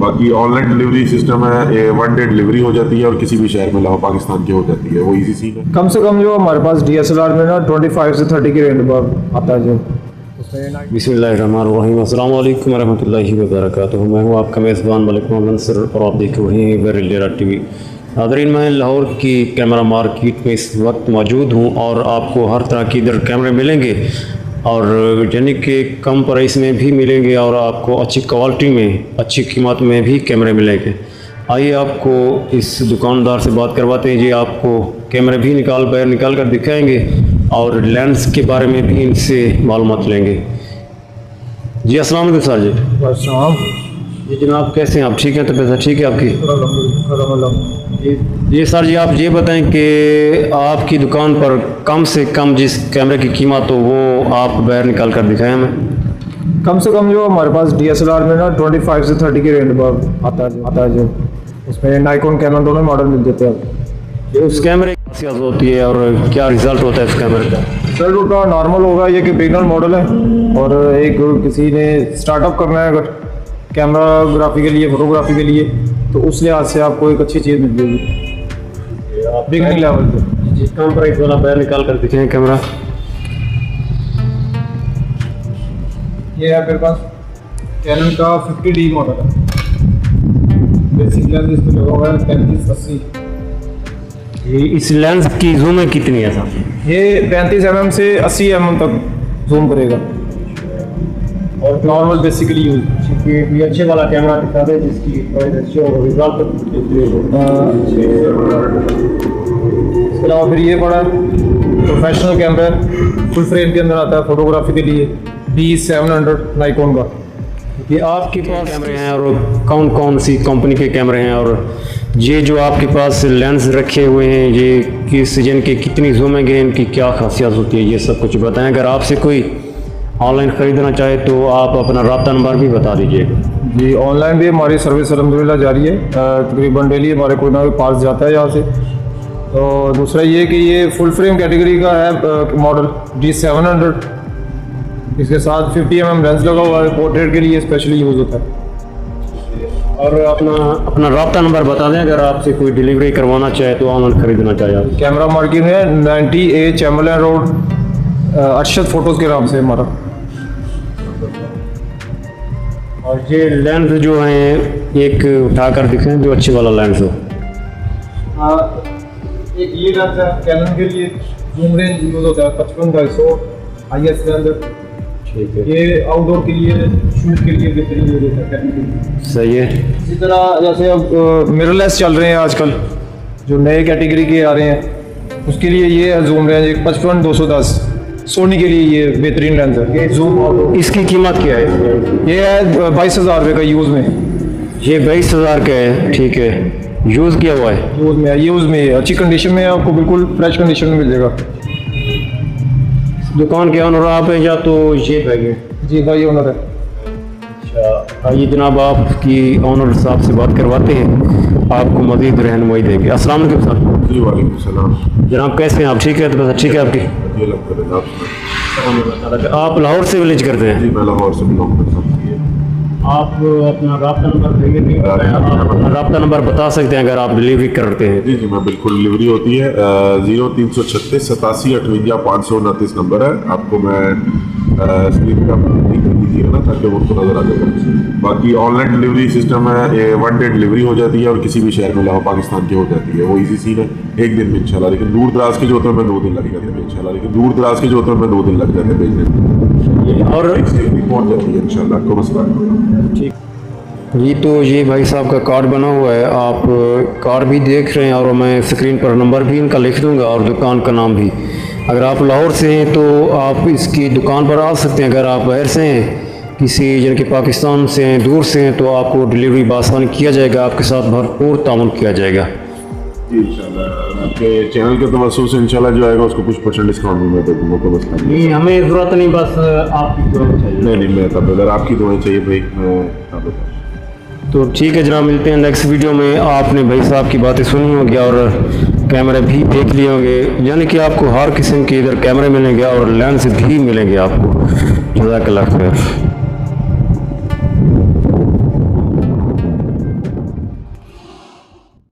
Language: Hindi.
बाकी ऑनलाइन डिलीवरी सिस्टम है, 1 डे डिलीवरी हो जाती है और किसी भी शहर में लाओ पाकिस्तान की हो जाती है, वो इजी सीन है। कम से कम जो हमारे पास DSLR में ना 25 से 30 की रेंज पर आता है जो बिस्मिल्लाहिर्रहमानिर्रहीम, अस्सलाम वालेकुम रहमतुल्लाहि व बरकातुहू। मैं हूँ आपका मेज़बान मलिक मोहम्मद मंसूर और आप देख रहे हैं वेरिलेरा TV। नाज़रीन, मैं लाहौर की कैमरा मार्केट में इस वक्त मौजूद हूँ और आपको हर तरह के इधर कैमरे मिलेंगे और यानी कि कम प्राइस में भी मिलेंगे और आपको अच्छी क्वालिटी में अच्छी कीमत में भी कैमरे मिलेंगे। आइए आपको इस दुकानदार से बात करवाते हैं जी। आपको कैमरे भी निकाल कर दिखाएंगे और लेंस के बारे में भी इनसे मालूमात लेंगे। जी अस्सलाम वालेकुम सर जी। जी जनाब, कैसे हैं आप? ठीक हैं? तबीयत ठीक है आपकी? जी सर जी, आप ये बताएं कि आपकी दुकान पर कम से कम जिस कैमरे की कीमत हो वो आप बाहर निकाल कर दिखाएं हमें। कम से कम जो हमारे पास DSLR में ना 25 से 30 की रेंज पर आता है जो उसमें नाइकॉन कैनन दोनों मॉडल मिल जाते हैं। उस कैमरे की खासियत होती है और क्या रिज़ल्ट होता है इस कैमरे का? रिजल्ट उसका नॉर्मल होगा, ये कि बिगनर मॉडल है और एक किसी ने स्टार्टअप करना है अगर कैमराग्राफी के लिए, फोटोग्राफी के लिए, तो उस लिहाज से आपको एक अच्छी चीज़ मिल जाएगी बिगनिंग लेवल पे। जी कम प्राइस वाला बाहर निकाल कर दिखाएं कैमरा। ये है मेरे पास कैनन का 50D मॉडल है। बेसिक लेंस इसमें लगा हुआ है 35-80। इस लेंस की जूम कितनी है सर? ये 35 mm से 80 mm तक जूम करेगा और नॉर्मल बेसिकली यूज। ये अच्छे वाला कैमरा दिखा दे जिसकी अच्छी और रिजल्ट। इसके अलावा फिर ये बड़ा प्रोफेशनल कैमरा है, फुल फ्रेम के अंदर आता है फोटोग्राफी के लिए, D700 नाइकॉन का। ये आपके पास कैमरे हैं और कौन कौन सी कंपनी के कैमरे हैं और ये जो आपके पास लेंस रखे हुए हैं ये किस सीजन के कितनी जूमिंग है, इनकी क्या खासियत होती है, ये सब कुछ बताएं। अगर आपसे कोई ऑनलाइन ख़रीदना चाहे तो आप अपना रब्ता नंबर भी बता दीजिए। जी ऑनलाइन भी हमारी सर्विस अलहमदुलिल्लाह जारी है, तकरीबन डेली हमारे कोई ना कोई पार्स जाता है यहाँ से। तो दूसरा ये कि ये फुल फ्रेम कैटेगरी का है मॉडल D700, इसके साथ 50 mm लेंस लगा हुआ है, पोर्ट्रेट के लिए स्पेशली यूज़ होता है। और अपना रब्ता नंबर बता दें अगर आपसे कोई डिलीवरी करवाना चाहे तो ऑनलाइन ख़रीदना चाहे आप। कैमरा मार्केट है 90A चैम्बरलैंड रोड, अरशद फोटोज़ के नाम से हमारा। और ये लेंस जो हैं एक उठा कर दिखाएं जो अच्छे वाला लेंस हो। एक ये लेंस है कैनन के लिए, जूम रेंज यूज़ होता है 55-100 IS के अंदर। ठीक है, ये आउटडोर के लिए, शूट के लिए बेहतरीन यूज़ होता है कैनन के लिए। सही है। इसी तरह जैसे अब मिररलेस चल रहे हैं आजकल, जो नए कैटेगरी के आ रहे हैं, उसके लिए ये है जूम रेंज एक 55-210। सोनी के लिए ये बेहतरीन लेंस है। ये जूम, इसकी कीमत क्या है? ये है 22,000 रुपये का यूज़ में। ये 22,000 का है। ठीक है, यूज़ किया हुआ है? यूज़ में अच्छी कंडीशन में, आपको बिल्कुल फ्रेश कंडीशन में मिल जाएगा। दुकान के ऑनर आप हैं या तो ये भाई है? जी भाई ओनर है। अच्छा, आइए जनाब आपकी ऑनर साहब से बात करवाते हैं, आपको मज़ीद रहनुमाई देंगे। अस्सलाम वालेकुम सर। जी वालेकुम सलाम। जनाब कैसे हैं आप? ठीक है? तो बस ठीक है आपकी? ये लग करें आप लाहौर से विलेज करते हैं? जी मैं लाहौर से बिलोंग करता हूँ। आप अपना रब्ता नंबर देंगे? नहीं अपना रब्ता नंबर बता सकते हैं अगर आप डिलीवरी करते हैं? जी मैं बिल्कुल डिलीवरी होती है। 0336 87 58 529 नंबर है। आपको मैं स्क्रीन का लिंक दीजिएगा ना ताकि वो उनको नज़र आ जाएगा। बाकी ऑनलाइन डिलीवरी सिस्टम है, 1 डे डिलीवरी हो जाती है और किसी भी शहर में लाओ पाकिस्तान की हो जाती है, वो इजी सीन है, एक दिन में इंशाल्लाह। लेकिन दूर दराज के जो होते हैं मैं 2 दिन लग जाते हैं इंशाल्लाह। लेकिन दूर दराज के जो होते हैं मैं 2 दिन लग जाते हैं भेजने में, और पहुँच जाती है इंशाल्लाह, कोई मसला नहीं। ठीक जी, तो ये भाई साहब का कार्ड बना हुआ है, आप कार्ड भी देख रहे हैं और मैं स्क्रीन पर नंबर भी इनका लिख दूंगा और दुकान का नाम भी। अगर आप लाहौर से हैं तो आप इसकी दुकान पर आ सकते हैं। अगर आप बाहर से हैं, किसी जिनके पाकिस्तान से हैं, दूर से हैं, तो आपको डिलीवरी बासानी किया जाएगा, आपके साथ भरपूर ताउन किया जाएगा इंशाल्लाह। आपके चैनल के तवज्जुह से इंशाल्लाह जो आएगा उसको कुछ % डिस्काउंट भी मैं दे दूँगा, कोई मसला नहीं। नहीं, हमें ज़रूरत नहीं, बस आपकी ज़रूरत चाहिए। नहीं मैं तब अगर आपकी दुआएं चाहिए भाई मैं तब। तो ठीक है जनाब, मिलते हैं नेक्स्ट वीडियो में। आपने भाई साहब की बातें सुनी होंगी और कैमरे भी देख लिए होंगे, यानी कि आपको हर किस्म के इधर कैमरे मिलेंगे और लेंस भी मिलेंगे आपको। जज़ाकल्लाह खैर।